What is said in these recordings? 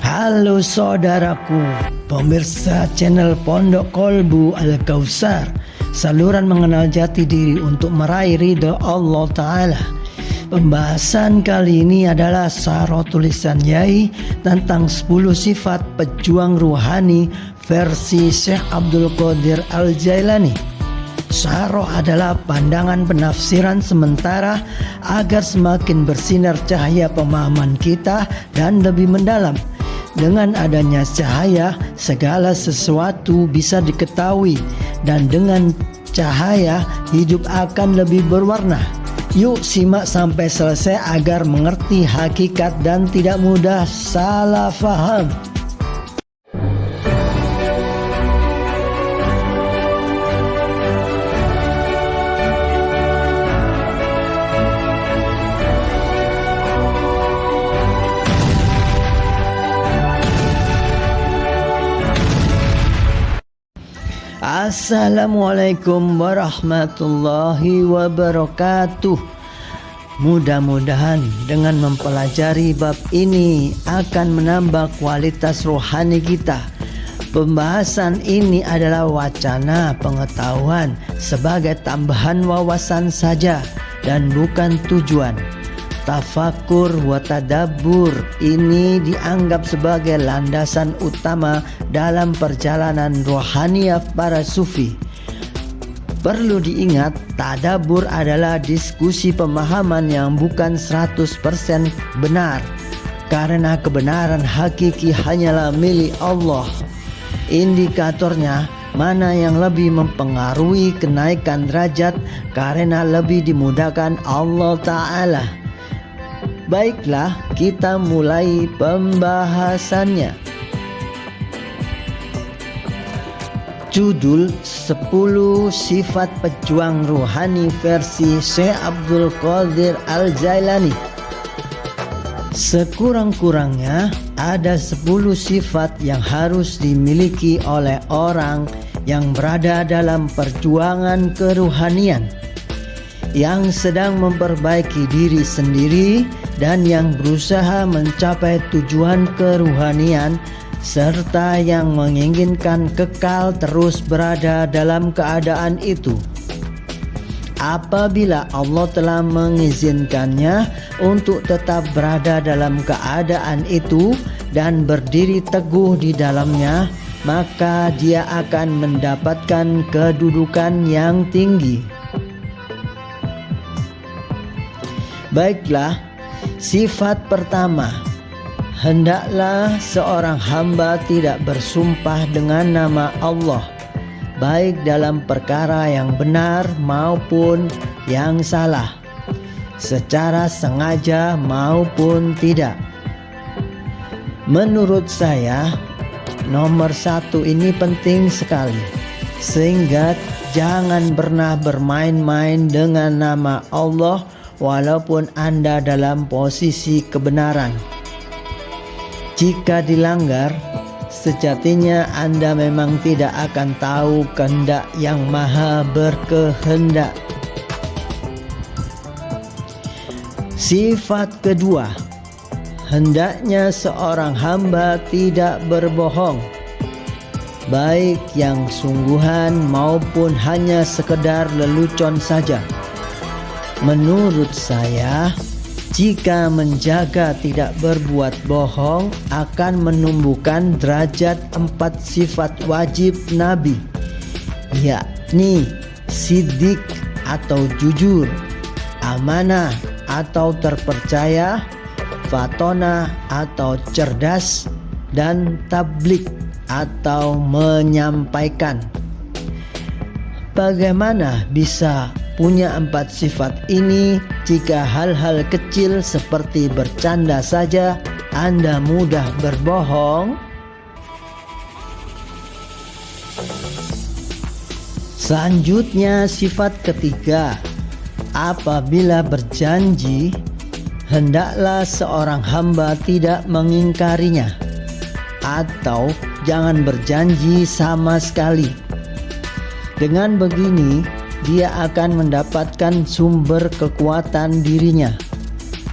Halo saudaraku, pemirsa channel Pondok Kolbu Al-Kausar, saluran mengenal jati diri untuk meraih ridho Allah Ta'ala. Pembahasan kali ini adalah syarah tulisan Yai tentang 10 sifat pejuang ruhani versi Syekh Abdul Qadir Al-Jailani. Syarah adalah pandangan penafsiran sementara agar semakin bersinar cahaya pemahaman kita dan lebih mendalam. Dengan adanya cahaya, segala sesuatu bisa diketahui, dan dengan cahaya, hidup akan lebih berwarna. Yuk simak sampai selesai agar mengerti hakikat dan tidak mudah salah faham. Assalamualaikum warahmatullahi wabarakatuh. Mudah-mudahan dengan mempelajari bab ini akan menambah kualitas rohani kita. Pembahasan ini adalah wacana pengetahuan sebagai tambahan wawasan saja dan bukan tujuan. Tafakur wa tadabbur ini dianggap sebagai landasan utama dalam perjalanan rohaniah para sufi. Perlu diingat, tadabbur adalah diskusi pemahaman yang bukan 100% benar, karena kebenaran hakiki hanyalah milik Allah. Indikatornya mana yang lebih mempengaruhi kenaikan derajat karena lebih dimudahkan Allah Ta'ala. Baiklah, kita mulai pembahasannya. Judul 10 sifat pejuang ruhani versi Syekh Abdul Qadir Al-Jailani. Sekurang-kurangnya ada 10 sifat yang harus dimiliki oleh orang yang berada dalam perjuangan keruhanian, yang sedang memperbaiki diri sendiri dan yang berusaha mencapai tujuan keruhanian, serta yang menginginkan kekal terus berada dalam keadaan itu. Apabila Allah telah mengizinkannya untuk tetap berada dalam keadaan itu dan berdiri teguh di dalamnya, maka dia akan mendapatkan kedudukan yang tinggi. Baiklah, sifat pertama, hendaklah seorang hamba tidak bersumpah dengan nama Allah, baik dalam perkara yang benar maupun yang salah, secara sengaja maupun tidak. Menurut saya, nomor 1 ini penting sekali, sehingga jangan pernah bermain-main dengan nama Allah walaupun Anda dalam posisi kebenaran. Jika dilanggar, sejatinya Anda memang tidak akan tahu kehendak yang maha berkehendak. Sifat kedua, hendaknya seorang hamba tidak berbohong, baik yang sungguhan maupun hanya sekedar lelucon saja. Menurut saya, jika menjaga tidak berbuat bohong akan menumbuhkan derajat 4 sifat wajib Nabi, yakni siddiq atau jujur, amanah atau terpercaya, fatona atau cerdas, dan tabligh atau menyampaikan. Bagaimana bisa punya 4 sifat ini jika hal-hal kecil seperti bercanda saja Anda mudah berbohong? Selanjutnya, sifat ketiga, apabila berjanji, hendaklah seorang hamba tidak mengingkarinya, atau jangan berjanji sama sekali. Dengan begini, dia akan mendapatkan sumber kekuatan dirinya,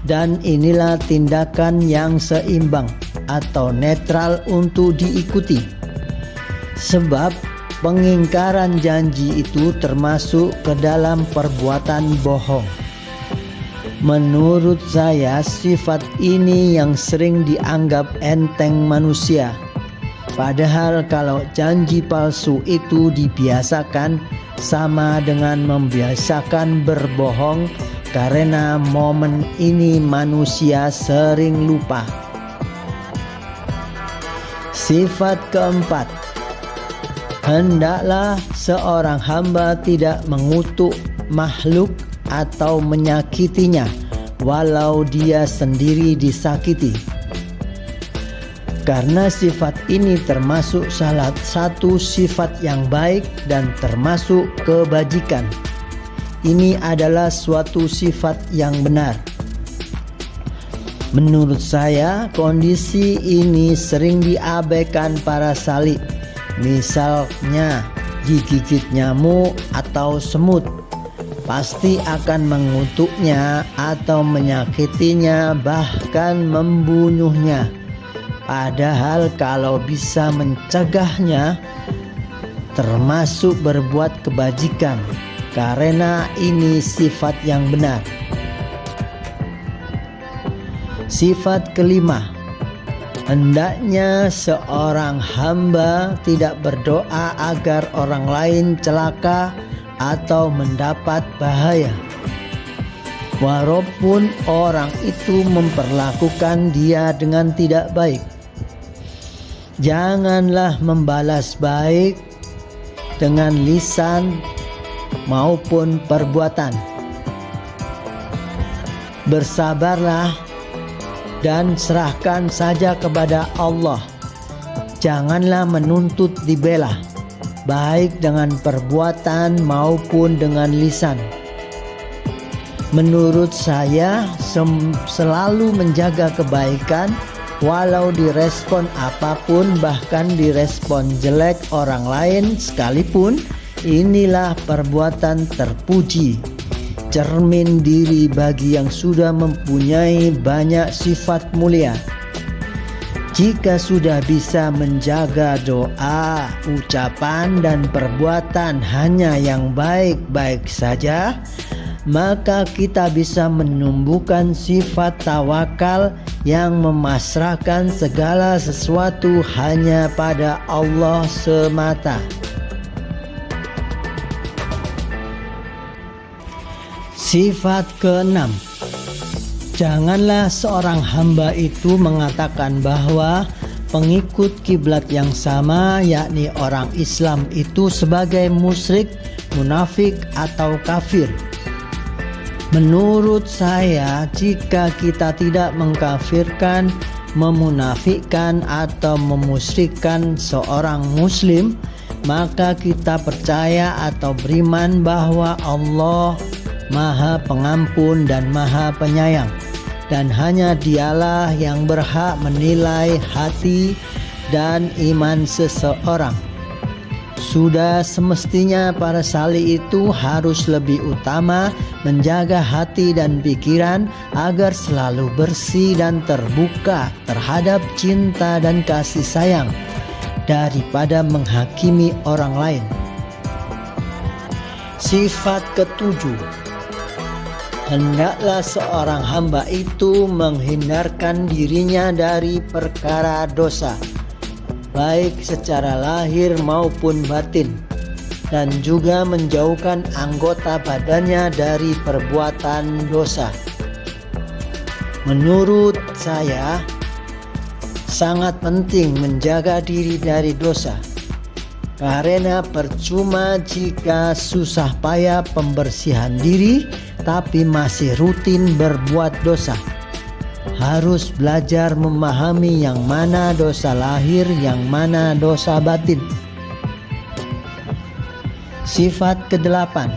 dan inilah tindakan yang seimbang. atau netral untuk diikuti. Sebab pengingkaran janji itu termasuk ke dalam perbuatan bohong. Menurut saya, sifat ini yang sering dianggap enteng manusia. Padahal kalau janji palsu itu dibiasakan, sama dengan membiasakan berbohong, karena momen ini manusia sering lupa. Sifat keempat, hendaklah seorang hamba tidak mengutuk makhluk atau menyakitinya walau dia sendiri disakiti. Karena sifat ini termasuk salah satu sifat yang baik dan termasuk kebajikan. Ini adalah suatu sifat yang benar. Menurut saya, kondisi ini sering diabaikan para salik. Misalnya digigit nyamuk atau semut, pasti akan mengutuknya atau menyakitinya, bahkan membunuhnya. Padahal kalau bisa mencegahnya, termasuk berbuat kebajikan, karena ini sifat yang benar. Sifat kelima, hendaknya seorang hamba tidak berdoa agar orang lain celaka atau mendapat bahaya, walaupun orang itu memperlakukan dia dengan tidak baik. Janganlah membalas baik dengan lisan maupun perbuatan. Bersabarlah dan serahkan saja kepada Allah. Janganlah menuntut dibela, baik dengan perbuatan maupun dengan lisan. Menurut saya, selalu menjaga kebaikan walau direspon apapun, bahkan direspon jelek orang lain sekalipun, inilah perbuatan terpuji, cermin diri bagi yang sudah mempunyai banyak sifat mulia. Jika sudah bisa menjaga doa, ucapan, dan perbuatan hanya yang baik-baik saja, maka kita bisa menumbuhkan sifat tawakal yang memasrahkan segala sesuatu hanya pada Allah semata. Sifat keenam, janganlah seorang hamba itu mengatakan bahwa pengikut kiblat yang sama, yakni orang Islam itu, sebagai musyrik, munafik, atau kafir. Menurut saya, jika kita tidak mengkafirkan, memunafikkan, atau memusyrikkan seorang muslim, maka kita percaya atau beriman bahwa Allah Maha Pengampun dan Maha Penyayang, dan hanya Dialah yang berhak menilai hati dan iman seseorang. Sudah semestinya para sali itu harus lebih utama menjaga hati dan pikiran agar selalu bersih dan terbuka terhadap cinta dan kasih sayang daripada menghakimi orang lain. Sifat ketujuh, hendaklah seorang hamba itu menghindarkan dirinya dari perkara dosa, baik secara lahir maupun batin, dan juga menjauhkan anggota badannya dari perbuatan dosa. Menurut saya, sangat penting menjaga diri dari dosa, karena percuma jika susah payah pembersihan diri tapi masih rutin berbuat dosa. Harus belajar memahami yang mana dosa lahir, yang mana dosa batin. Sifat kedelapan,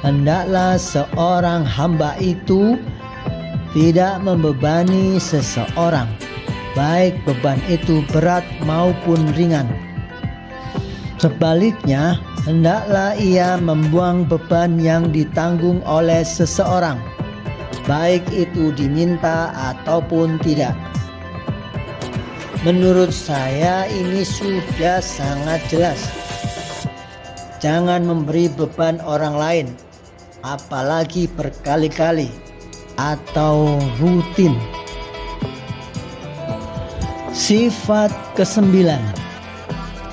hendaklah seorang hamba itu tidak membebani seseorang, baik beban itu berat maupun ringan. Sebaliknya, hendaklah ia membuang beban yang ditanggung oleh seseorang, baik itu diminta ataupun tidak. Menurut saya ini sudah sangat jelas. Jangan memberi beban orang lain, apalagi berkali-kali atau rutin. Sifat ke-9,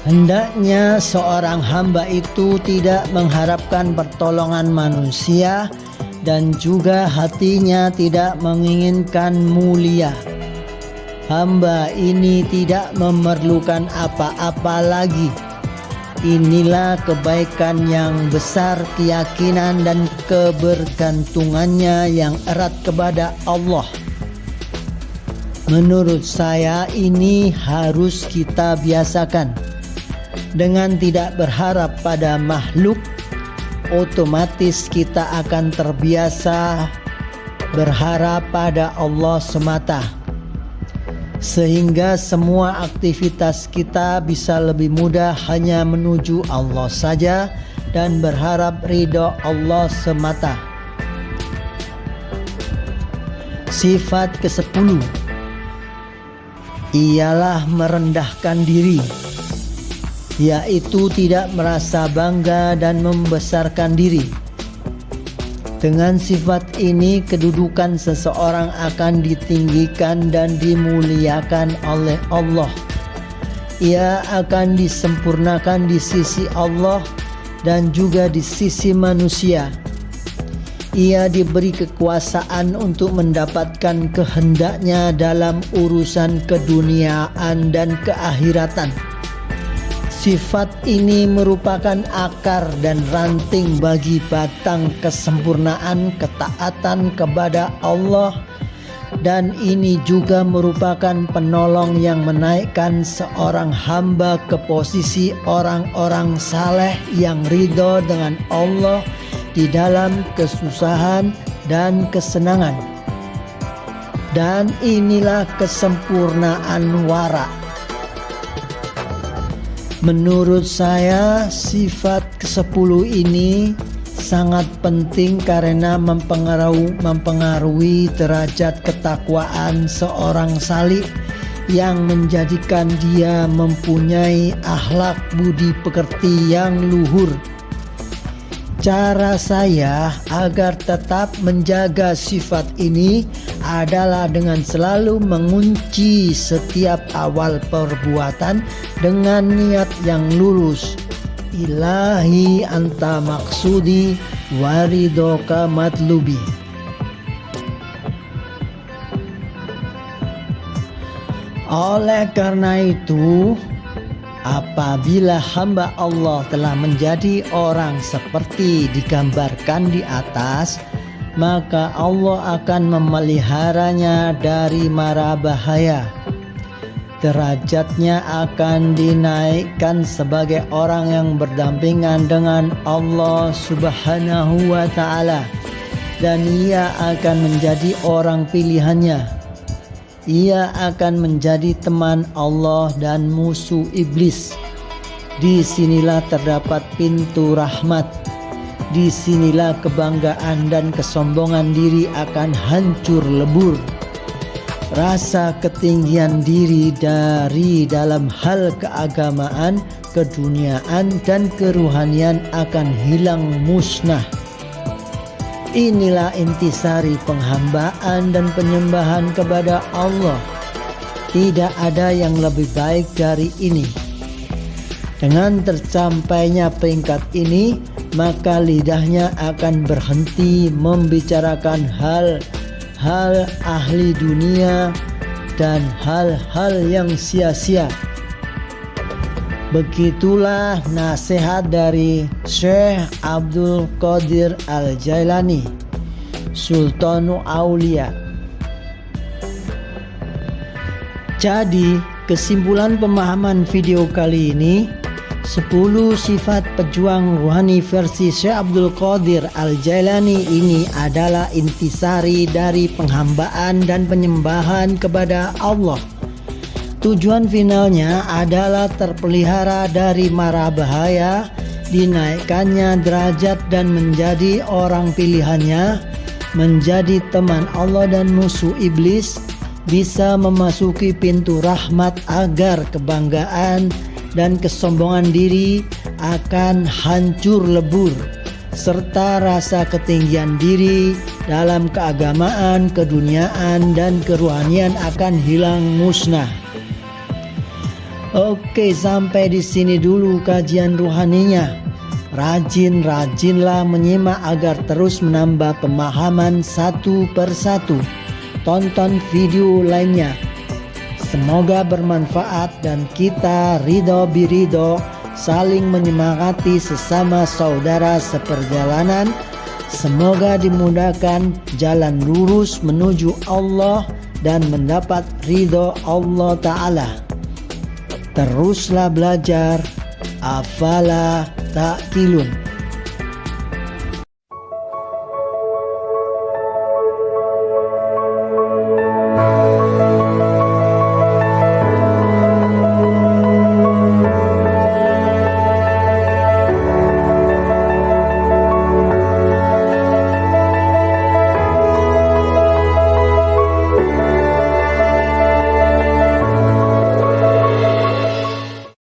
hendaknya seorang hamba itu tidak mengharapkan pertolongan manusia dan juga hatinya tidak menginginkan mulia. Hamba ini tidak memerlukan apa-apa lagi. Inilah kebaikan yang besar, keyakinan dan kebergantungannya yang erat kepada Allah. Menurut saya ini harus kita biasakan. Dengan tidak berharap pada makhluk, otomatis kita akan terbiasa berharap pada Allah semata. Sehingga semua aktivitas kita bisa lebih mudah hanya menuju Allah saja dan berharap ridho Allah semata. Sifat ke-10 ialah merendahkan diri, yaitu tidak merasa bangga dan membesarkan diri. Dengan sifat ini, kedudukan seseorang akan ditinggikan dan dimuliakan oleh Allah. Ia akan disempurnakan di sisi Allah dan juga di sisi manusia. Ia diberi kekuasaan untuk mendapatkan kehendaknya dalam urusan keduniaan dan keakhiratan. Sifat ini merupakan akar dan ranting bagi batang kesempurnaan ketaatan kepada Allah, dan ini juga merupakan penolong yang menaikkan seorang hamba ke posisi orang-orang saleh yang ridho dengan Allah di dalam kesusahan dan kesenangan. Dan inilah kesempurnaan wara. Menurut saya sifat ke-10 ini sangat penting karena mempengaruhi derajat ketakwaan seorang salih yang menjadikan dia mempunyai akhlak budi pekerti yang luhur. Cara saya agar tetap menjaga sifat ini adalah dengan selalu mengunci setiap awal perbuatan dengan niat yang lurus. Ilahi anta maksudi waridoka matlubi. Oleh karena itu, apabila hamba Allah telah menjadi orang seperti digambarkan di atas, maka Allah akan memeliharanya dari mara bahaya. Derajatnya akan dinaikkan sebagai orang yang berdampingan dengan Allah Subhanahu wa ta'ala, dan ia akan menjadi orang pilihannya. Ia akan menjadi teman Allah dan musuh iblis. Disinilah terdapat pintu rahmat. Disinilah kebanggaan dan kesombongan diri akan hancur lebur. Rasa ketinggian diri dari dalam hal keagamaan, keduniaan dan keruhanian akan hilang musnah. Inilah intisari penghambaan dan penyembahan kepada Allah. Tidak ada yang lebih baik dari ini. Dengan tercapainya peringkat ini, maka lidahnya akan berhenti membicarakan hal-hal ahli dunia dan hal-hal yang sia-sia. Begitulah nasihat dari Syekh Abdul Qadir Al-Jailani, Sultanul Aulia. Jadi, kesimpulan pemahaman video kali ini, 10 sifat pejuang ruhani versi Syekh Abdul Qadir Al-Jailani ini adalah intisari dari penghambaan dan penyembahan kepada Allah. Tujuan finalnya adalah terpelihara dari mara bahaya, dinaikkannya derajat dan menjadi orang pilihannya, menjadi teman Allah dan musuh iblis, bisa memasuki pintu rahmat agar kebanggaan dan kesombongan diri akan hancur lebur, serta rasa ketinggian diri dalam keagamaan, keduniaan, dan kerohanian akan hilang musnah. Oke, sampai di sini dulu kajian rohaninya. Rajin-rajinlah menyimak agar terus menambah pemahaman satu persatu. Tonton video lainnya. Semoga bermanfaat dan kita ridho biridho, saling menyemangati sesama saudara seperjalanan. Semoga dimudahkan jalan lurus menuju Allah dan mendapat ridho Allah Ta'ala. Teruslah belajar, afala ta'qilun.